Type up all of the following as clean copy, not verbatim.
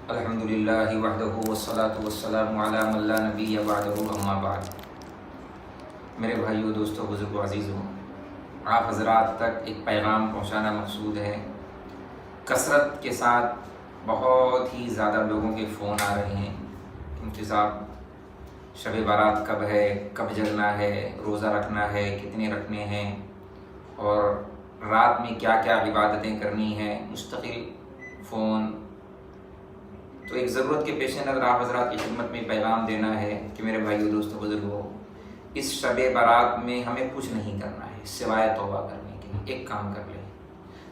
الحمد للہ وحدہ والصلاة والسلام علی من لا نبی بعدہ اما بعد۔ میرے بھائیو، دوستو، بزرگو، عزیزو، آپ حضرات تک ایک پیغام پہنچانا مقصود ہے۔ کثرت کے ساتھ بہت ہی زیادہ لوگوں کے فون آ رہے ہیں انتظار، شب بارات کب ہے، کب جلنا ہے، روزہ رکھنا ہے، کتنے رکھنے ہیں، اور رات میں کیا کیا عبادتیں کرنی ہیں، مستقل فون۔ تو ایک ضرورت کے پیش نظر آپ حضرات کی خدمت میں پیغام دینا ہے کہ میرے بھائیو، دوستو، بزرگو، اس شب بارات میں ہمیں کچھ نہیں کرنا ہے سوائے توبہ کرنے کے۔ ایک کام کر لیں،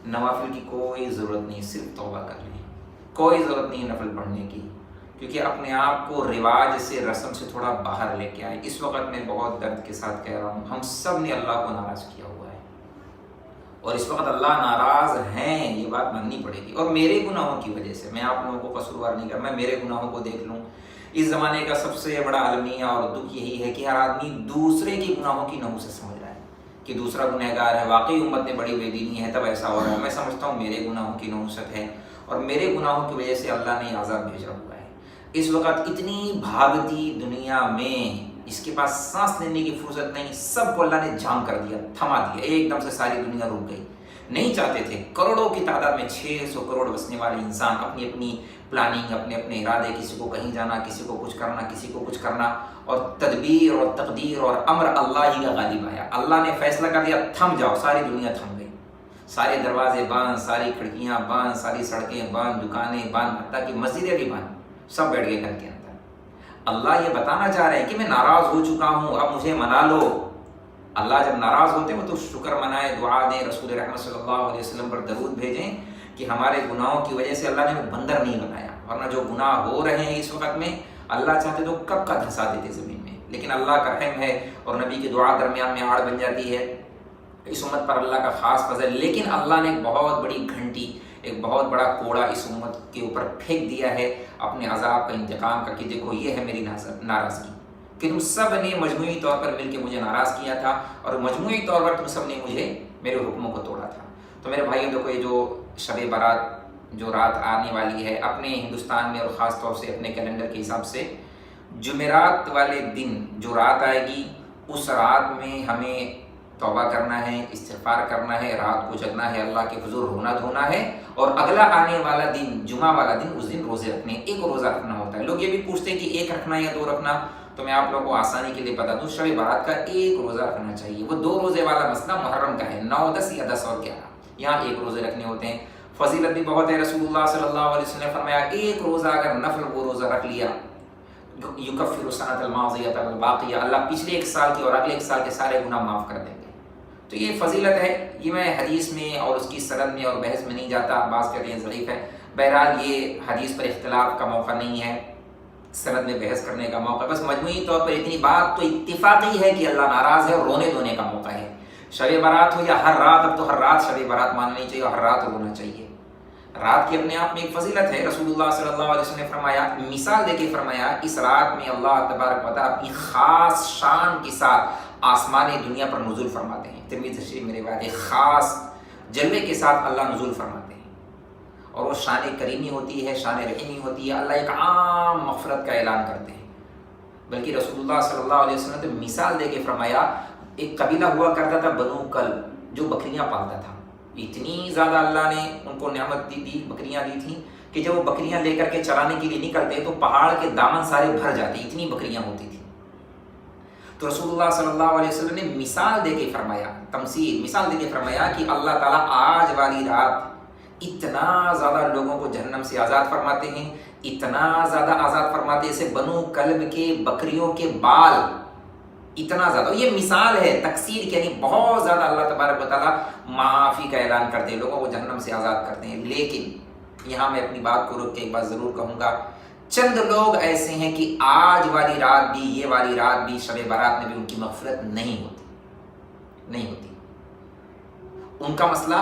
نوافل کی کوئی ضرورت نہیں، صرف توبہ کر لیں۔ کوئی ضرورت نہیں نفل پڑھنے کی، کیونکہ اپنے آپ کو رواج سے، رسم سے تھوڑا باہر لے کے آئے۔ اس وقت میں بہت درد کے ساتھ کہہ رہا ہوں، ہم سب نے اللہ کو ناراض کیا ہوا ہے، اور اس وقت اللہ ناراض ہیں، یہ بات ماننی پڑے گی۔ اور میرے گناہوں کی وجہ سے، میں آپ لوگوں کو قصوروار نہیں کر، میں میرے گناہوں کو دیکھ لوں۔ اس زمانے کا سب سے بڑا المیہ اور دکھ یہی ہے کہ ہر آدمی دوسرے کے گناہوں کی نحوست سمجھ رہا ہے کہ دوسرا گنہگار ہے، واقعی امت میں بڑی بے دینی ہے تب ایسا ہو رہا ہے۔ میں سمجھتا ہوں میرے گناہوں کی نحوست ہے، اور میرے گناہوں کی وجہ سے اللہ نے عذاب بھیجا ہوا ہے۔ اس وقت اتنی بھاگتی دنیا میں اس کے پاس سانس لینے کی فرصت نہیں، سب کو اللہ نے جام کر دیا، تھما دیا، ایک دم سے ساری دنیا رک گئی۔ نہیں چاہتے تھے، کروڑوں کی تعداد میں 600 کروڑ بسنے والے انسان اپنی اپنی پلاننگ، اپنے اپنے ارادے، کسی کو کہیں جانا، کسی کو کچھ کرنا، کسی کو کچھ کرنا، اور تدبیر اور تقدیر اور امر اللہ ہی کا غالب آیا۔ اللہ نے فیصلہ کر دیا، تھم جاؤ، ساری دنیا تھم گئی، سارے دروازے بند، ساری کھڑکیاں بند، ساری سڑکیں بند، دکانیں بند، حتیٰ کہ مسجدیں بھی بند، سب بیٹھ گئے گھر کے اندر۔ اللہ یہ بتانا چاہ رہے ہیں کہ میں ناراض ہو چکا ہوں، اب مجھے منا لو۔ اللہ جب ناراض ہوتے ہیں تو شکر منائے، دعا دیں، رسول رحمت صلی اللہ علیہ وسلم پر درود بھیجیں کہ ہمارے گناہوں کی وجہ سے اللہ نے بندر نہیں بنایا، ورنہ جو گناہ ہو رہے ہیں اس وقت میں، اللہ چاہتے تو کب کا دھسا دیتے زمین میں، لیکن اللہ کا رحم ہے اور نبی کی دعا درمیان میں آڑ بن جاتی ہے، اس امت پر اللہ کا خاص فضل۔ لیکن اللہ نے ایک بہت بڑی گھنٹی، ایک بہت بڑا کوڑا اس امت کے اوپر پھینک دیا ہے اپنے عذاب کا انتقام کا، کہ دیکھو یہ ہے میری ناراضگی، کہ تم سب نے مجموعی طور پر مل کے مجھے ناراض کیا تھا، اور مجموعی طور پر تم سب نے مجھے میرے حکموں کو توڑا تھا۔ تو میرے بھائیوں، دیکھو یہ جو شب بارات جو رات آنے والی ہے، اپنے ہندوستان میں اور خاص طور سے اپنے کیلنڈر کے حساب سے جمعرات والے دن جو رات آئے گی، اس رات میں ہمیں توبہ کرنا ہے، استغفار کرنا ہے، رات کو جگنا ہے، اللہ کے حضور رونا دھونا ہے، اور اگلا آنے والا دن، جمعہ والا دن، اس دن روزے رکھنے، ایک روزہ رکھنا ہوتا ہے۔ لوگ یہ بھی پوچھتے ہیں کہ ایک رکھنا یا 2 رکھنا، تو میں آپ لوگوں کو آسانی کے لیے بتا دوں، شب بارات کا ایک روزہ رکھنا چاہیے۔ وہ 2 روزے والا مسئلہ محرم کا ہے، 9، 10 یا 10 اور 11، یہاں ایک روزے رکھنے ہوتے ہیں۔ فضیلت بھی بہت ہے، رسول اللہ صلی اللہ علیہ وسلم نے فرمایا ایک روزہ اگر نفل وہ روزہ رکھ لیا، یکفر السنۃ الماضیۃ والباقیہ، اللہ پچھلے 1 سال کے اور اگلے 1 سال کے سارے گناہ معاف کر دیں گے۔ تو یہ فضیلت ہے، یہ میں حدیث میں اور اس کی سند میں اور بحث میں نہیں جاتا، بعض کہتے ہیں ضعیف ہے، بہرحال یہ حدیث پر اختلاف کا موقع نہیں ہے، سند میں بحث کرنے کا موقع، بس مجموعی طور پر اتنی بات تو اتفاقی ہے کہ اللہ ناراض ہے اور رونے دھونے کا موقع ہے۔ شب بارات ہو یا ہر رات، اب تو ہر رات شب بارات ماننی چاہیے اور ہر رات رونا چاہیے۔ رات کی اپنے آپ میں ایک فضیلت ہے، رسول اللہ صلی اللہ علیہ وسلم نے فرمایا، مثال دے کے فرمایا، اس رات میں اللہ تبارک و تعالیٰ اپنی خاص شان کے ساتھ آسمان دنیا پر نزول فرماتے ہیں۔ ترمذی شریف میں روایت ہے، خاص جلوے کے ساتھ اللہ نزول فرماتے ہیں، اور وہ شان کریمی ہوتی ہے، شان رحیمی ہوتی ہے، اللہ ایک عام مغفرت کا اعلان کرتے ہیں۔ بلکہ رسول اللہ صلی اللہ علیہ وسلم نے مثال دے کے فرمایا، ایک قبیلہ ہوا کرتا تھا بنو کلب، جو بکریاں پالتا تھا، اتنی زیادہ اللہ نے ان کو نعمت دی، بکریاں دی تھیں کہ جب وہ بکریاں لے کر کے چرانے کے لیے نکلتے تو پہاڑ کے دامن سارے بھر جاتے، اتنی بکریاں ہوتی تھیں۔ تو رسول اللہ صلی اللہ علیہ وسلم نے مثال دے کے فرمایا، تمثیل، مثال دے کے فرمایا کہ اللہ تعالیٰ آج والی رات اتنا زیادہ لوگوں کو جہنم سے آزاد فرماتے ہیں، اتنا زیادہ آزاد فرماتے ہیں، جیسے بنو کلب کے بکریوں کے بال، اتنا زیادہ۔ یہ مثال ہے، تکثیر، یعنی بہت زیادہ اللہ تبارک و تعالیٰ معافی کا اعلان کرتے ہیں، لوگوں کو جہنم سے آزاد کرتے ہیں۔ لیکن یہاں میں اپنی بات کو روک کے ایک بات ضرور کہوں گا، چند لوگ ایسے ہیں کہ آج والی رات بھی، یہ والی رات بھی، شب بارات میں بھی ان کی مغفرت نہیں ہوتی، ان کا مسئلہ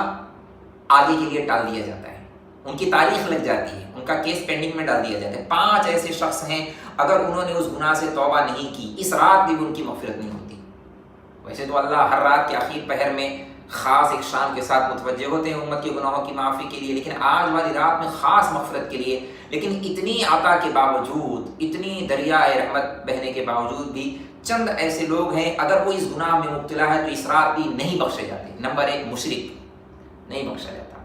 آگے کے لیے ٹال دیا جاتا ہے، ان کی تاریخ لگ جاتی ہے، ان کا کیس پینڈنگ میں ڈال دیا جاتا ہے۔ 5 ایسے شخص ہیں، اگر انہوں نے اس گناہ سے توبہ نہیں کی، اس رات بھی ان کی مغفرت نہیں ہوتی۔ ویسے تو اللہ ہر رات کے آخر پہر میں خاص ایک شان کے ساتھ متوجہ ہوتے ہیں امت کے گناہوں کی معافی کے لیے، لیکن آج والی رات میں خاص مغفرت کے لیے. لیکن اتنی عطا کے باوجود، اتنی دریائے رحمت بہنے کے باوجود بھی چند ایسے لوگ ہیں اگر وہ اس گناہ میں مبتلا ہے تو اس رات بھی نہیں بخشے جاتے. نمبر 1 مشرک، نہیں بخشا جاتا.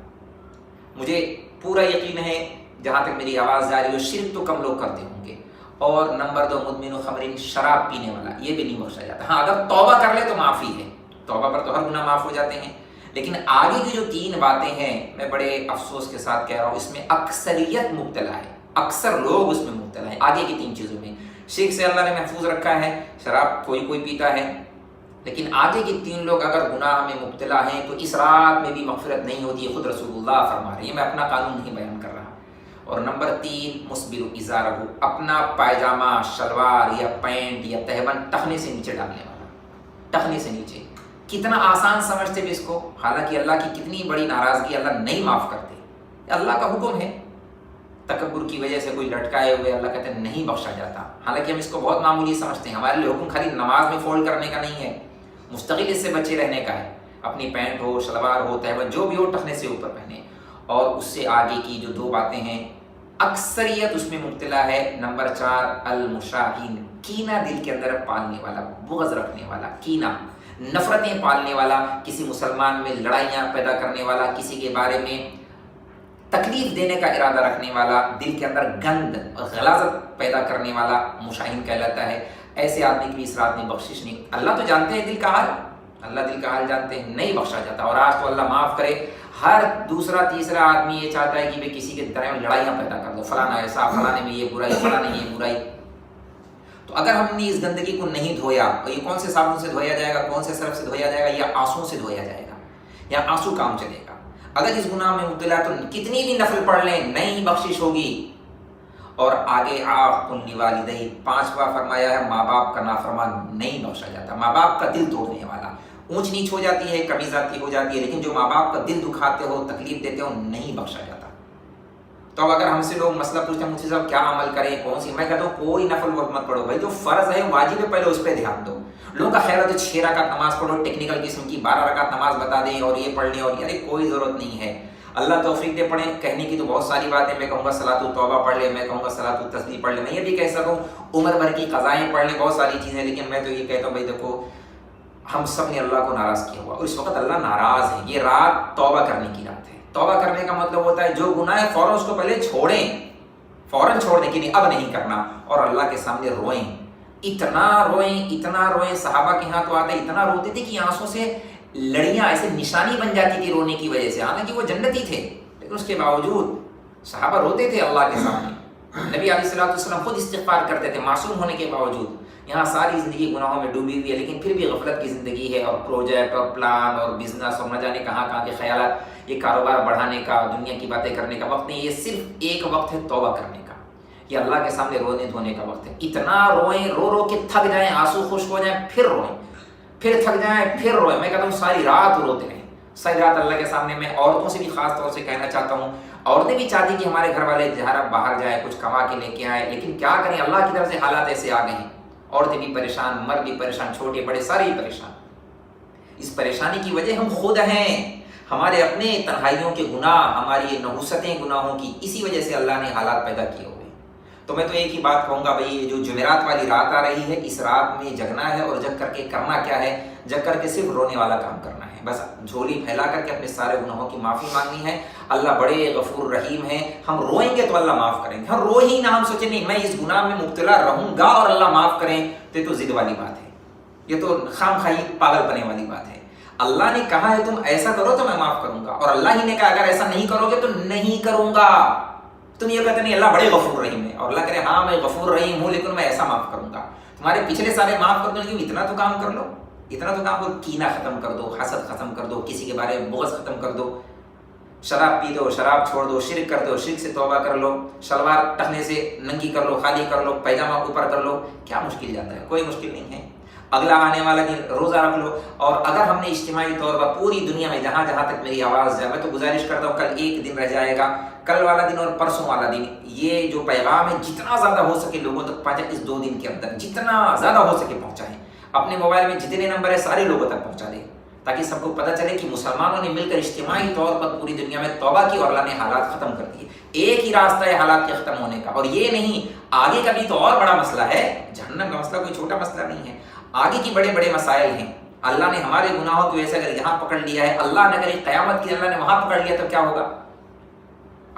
مجھے پورا یقین ہے جہاں تک میری آواز جاری ہو شرک تو کم لوگ کرتے ہوں گے. اور نمبر 2 مدمن خمرین، شراب پینے والا، یہ بھی نہیں بخشا جاتا. ہاں اگر توبہ کر لے تو معافی ہے، توبہ پر تو ہر گناہ معاف ہو جاتے ہیں. لیکن آگے کی جو 3 باتیں ہیں میں بڑے افسوس کے ساتھ کہہ رہا ہوں، اس میں اکثریت مبتلا ہے، اکثر لوگ اس میں مبتلا ہیں. آگے کی 3 چیزوں میں شرک سے اللہ نے محفوظ رکھا ہے، شراب کوئی پیتا ہے، لیکن آگے کی 3 لوگ اگر گناہ میں مبتلا ہیں تو اس رات میں بھی مغفرت نہیں ہوتی ہے. خود رسول اللہ فرما رہے ہیں، میں اپنا قانون نہیں بیان کر رہا. اور نمبر 3 مسبل ازارہ، اپنا پائجامہ، شلوار یا پینٹ یا تہبند ٹخنے سے نیچے ڈالنے والا. ٹخنے سے نیچے کتنا آسان سمجھتے بھی اس کو، حالانکہ اللہ کی کتنی بڑی ناراضگی، اللہ نہیں معاف کرتے. اللہ کا حکم ہے. تکبر کی وجہ سے کوئی لٹکائے ہوئے اللہ کہتے ہیں نہیں بخشا جاتا. حالانکہ ہم اس کو بہت معمولی سمجھتے ہیں. ہمارے لیے حکم خالی نماز میں فولڈ کرنے کا نہیں ہے، مستقل اس سے بچے رہنے کا ہے. اپنی پینٹ ہو، شلوار ہو، تہبند جو بھی ہو ٹخنے سے اوپر پہنے. اور اس سے آگے کی جو 2 باتیں ہیں اکثریت اس میں مبتلا ہے. نمبر 4 المشاہین، کینہ دل کے اندر پالنے والا، بغض رکھنے والا، کینہ، نفرتیں پالنے والا، کسی مسلمان میں لڑائیاں پیدا کرنے والا، کسی کے بارے میں تکلیف دینے کا ارادہ رکھنے والا، دل کے اندر گند اور غلاظت پیدا کرنے والا مشاہین کہلاتا ہے. ایسے آدمی کی بھی اس رات میں بخشش نہیں. اللہ تو جانتے ہیں دل کا حال، اللہ دل کا حال جانتے ہیں، نہیں بخشا جاتا. اور آج تو اللہ معاف کرے، ہر دوسرا تیسرا آدمی یہ چاہتا ہے کہ بھئی کسی کے درمیان لڑائیاں پیدا کر دو، فلانا ایسا، فلانے میں یہ برائی، فلانے میں یہ برائی. تو اگر ہم نے اس گندگی کو نہیں دھویا، اور یہ کون سے صابن سے دھویا جائے گا، کون سے صرف سے دھویا جائے گا، یا آنسو سے دھویا جائے گا، یا آنسو کام چلے گا. اگر اس گناہ میں مبتلا تو کتنی بھی نفل پڑھ لیں نہیں بخشش ہوگی. اور آگے عاق لوالدین، 5واں فرمایا ہے ماں باپ کا نافرمان نہیں بخشا جاتا. ماں باپ کا دل توڑنے والا، اونچ نیچ ہو جاتی ہے، کمی ذاتی ہو جاتی ہے، لیکن جو ماں باپ کا دل دکھاتے ہو، تکلیف دیتے ہو، نہیں بخشا جاتا. تو اب اگر ہم سے لوگ مسئلہ پوچھتے ہیں مجھ سے صاحب کیا عمل کریں، کون سی، میں کہتا ہوں کوئی نفل مت پڑھو بھائی، جو فرض ہے واجب ہے پہلے اس پہ دھیان دو. لوگوں کا خیال ہے تو 6 رکعت نماز پڑھو، ٹیکنیکل قسم کی 12 رکعت نماز بتا دیں اور یہ پڑھ لیں، اور یہ کوئی ضرورت نہیں ہے. اللہ توفیق دے. پڑھیں، کہنے کی تو بہت ساری باتیں، میں کہوں گا صلاۃ التوبہ پڑھ لیں، میں کہوں گا صلاۃ التسبیح پڑھ لیں، میں یہ بھی کہہ سکوں عمر بھر کی قضائیں پڑھ لیں، بہت ساری چیزیں. لیکن میں تو یہ کہتا ہوں بھائی دیکھو ہم سب نے اللہ کو ناراض کیا ہوا، اور اس وقت اللہ ناراض ہے. یہ رات توبہ کرنے کی رات ہے. توبہ کرنے کا مطلب ہوتا ہے جو گناہ ہے فوراً اس کو پہلے چھوڑیں، فوراً چھوڑنے کی نہیں، اب نہیں کرنا، اور اللہ کے سامنے روئیں. اتنا روئیں. صحابہ کے ہاں تو آتے اتنا روتے تھے کہ آنسوں سے لڑیاں ایسے نشانی بن جاتی تھی رونے کی وجہ سے. حالانکہ وہ جنتی تھے، لیکن اس کے باوجود صحابہ روتے تھے اللہ کے سامنے. نبی علیہ الصلوۃ والسلام خود استغفار کرتے تھے معصوم ہونے کے باوجود. یہاں ساری زندگی گناہوں میں ڈوبی ہوئی ہے، لیکن پھر بھی غفلت کی زندگی ہے، اور پروجیکٹ اور پلان اور بزنس اور نہ جانے کہاں کہاں کے خیالات. یہ کاروبار بڑھانے کا، دنیا کی باتیں کرنے کا وقت نہیں، یہ صرف ایک وقت ہے توبہ کرنے کا. یہ اللہ کے سامنے رونے دھونے کا وقت ہے. اتنا روئیں، رو کے تھک جائیں، آنسو خشک ہو جائیں، پھر روئیں، پھر تھک جائیں، پھر روئیں. میں کہتا ہوں ساری رات روتے رہیں، ساری رات اللہ کے سامنے. میں عورتوں سے بھی خاص طور سے کہنا چاہتا ہوں، عورتیں بھی چاہتی کہ ہمارے گھر والے ذرا باہر جائیں، کچھ کما کے لے کے آئے، لیکن کیا کریں اللہ کی طرف سے حالات ایسے آ گئے ہیں. عورتیں بھی پریشان، مرد بھی پریشان، چھوٹے بڑے سارے ہی پریشان. اس پریشانی کی وجہ ہم خود ہیں، ہمارے اپنے تنہائیوں کے گناہ، ہماری نحوستیں گناہوں کی، اسی وجہ سے اللہ نے حالات پیدا کیے ہوئے. تو میں تو ایک ہی بات کہوں گا بھائی، یہ جو جمعرات والی رات آ رہی ہے، اس رات میں جگنا ہے، اور جگ کر کے کرنا کیا ہے؟ جگ کر کے صرف رونے والا کام کرنا ہے. بس جھولی پھیلا کر کے اپنے سارے گناہوں کی معافی مانگنی ہے. اللہ بڑے غفور رحیم ہیں، ہم روئیں گے تو اللہ معاف کریں گے. ہم رو ہی نہ، ہم سوچیں نہیں میں اس گناہ میں مبتلا رہوں گا اور اللہ معاف کریں، تو یہ تو ضد والی بات ہے، یہ تو خام خواہی پاگل پنے والی بات ہے. اللہ نے کہا ہے تم ایسا کرو تو میں معاف کروں گا، اور اللہ ہی نے کہا اگر ایسا نہیں کرو گے تو نہیں کروں گا. تم یہ کہتے نہیں اللہ بڑے غفور رحیم ہے، اور اللہ کہے ہاں میں غفور رحیم ہوں، لیکن میں ایسا معاف کروں گا. تمہارے پچھلے سارے معاف کر دو، لیکن اتنا تو کام کر لو، اتنا تو کام کرو. کینہ ختم کر دو، حسد ختم کر دو، کسی کے بارے میں بغض ختم کر دو، شراب پی دو، شراب چھوڑ دو، شرک کر دو، شرک سے توبہ کر لو، شلوار ٹخنے سے ننگی کر لو، خالی کر لو، پیجامہ اوپر کر لو. کیا مشکل جاتا ہے؟ کوئی مشکل نہیں ہے. اگلا آنے والا دن روزہ رکھ لو. اور اگر ہم نے اجتماعی طور پر پوری دنیا میں جہاں جہاں تک میری آواز جائے، میں تو گزارش کرتا ہوں کل ایک دن رہ جائے گا، کل والا دن اور پرسوں والا دن، یہ جو پیغام ہے جتنا زیادہ ہو سکے لوگوں تک پہنچائیں. اس 2 دن کے اندر جتنا زیادہ ہو سکے پہنچائیں. اپنے موبائل میں جتنے نمبر ہے سارے لوگوں تک پہنچا دیں. تاکہ سب کو پتہ چلے کہ مسلمانوں نے مل کر اجتماعی طور پر پوری دنیا میں توبہ کی اور اللہ نے حالات ختم کر دیے. ایک ہی راستہ ہے حالات کے ختم ہونے کا, اور یہ نہیں, آگے کا بھی تو اور بڑا مسئلہ ہے. جہنم کا مسئلہ کوئی چھوٹا مسئلہ نہیں ہے, آگے کی بڑے بڑے مسائل ہیں. اللہ نے ہمارے گناہوں کی وجہ سے اگر یہاں پکڑ لیا ہے, اللہ نے اگر قیامت کی اللہ نے وہاں پکڑ لیا تو کیا ہوگا؟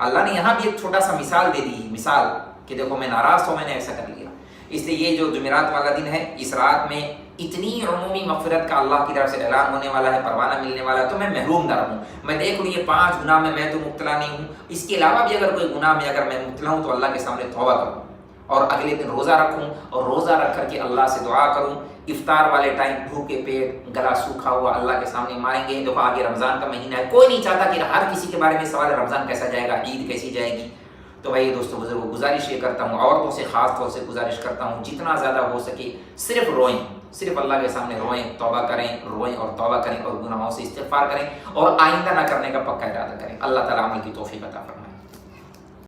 اللہ نے یہاں بھی ایک چھوٹا سا مثال دے دی, مثال کہ دیکھو میں ناراض ہوں, میں نے ایسا کر لیا. اس لیے یہ جو جمعرات والا دن ہے, اس رات میں اتنی عمومی مغفرت کا اللہ کی طرف سے اعلان ہونے والا ہے, پروانہ ملنے والا ہے, تو میں محروم نہ رہوں. میں دیکھ لوں یہ 5 گناہ میں تو مبتلا نہیں ہوں, اس کے علاوہ بھی اگر کوئی گناہ میں اگر میں مبتلا ہوں تو اللہ کے سامنے توبہ کروں, اور اگلے دن روزہ رکھوں, اور روزہ رکھ کر کے اللہ سے دعا کروں. افطار والے ٹائم بھوکے پیٹ, گلا سوکھا ہوا اللہ کے سامنے ماریں گے. دیکھو آگے رمضان کا مہینہ ہے, کوئی نہیں چاہتا کہ ہر کسی کے بارے میں سوال ہے رمضان کیسا جائے گا, عید کیسی جائے گی. تو بھائی دوستوں بزرگوں, گزارش یہ کرتا ہوں, عورتوں سے خاص طور سے گزارش کرتا ہوں, جتنا زیادہ ہو سکے صرف روئیں, صرف اللہ کے سامنے روئیں, توبہ کریں, روئیں اور توبہ کریں, اور گناہوں سے استغفار کریں, اور آئندہ نہ کرنے کا پکا ارادہ کریں. اللہ تعالیٰ عمل کی توفیق عطا فرمائے.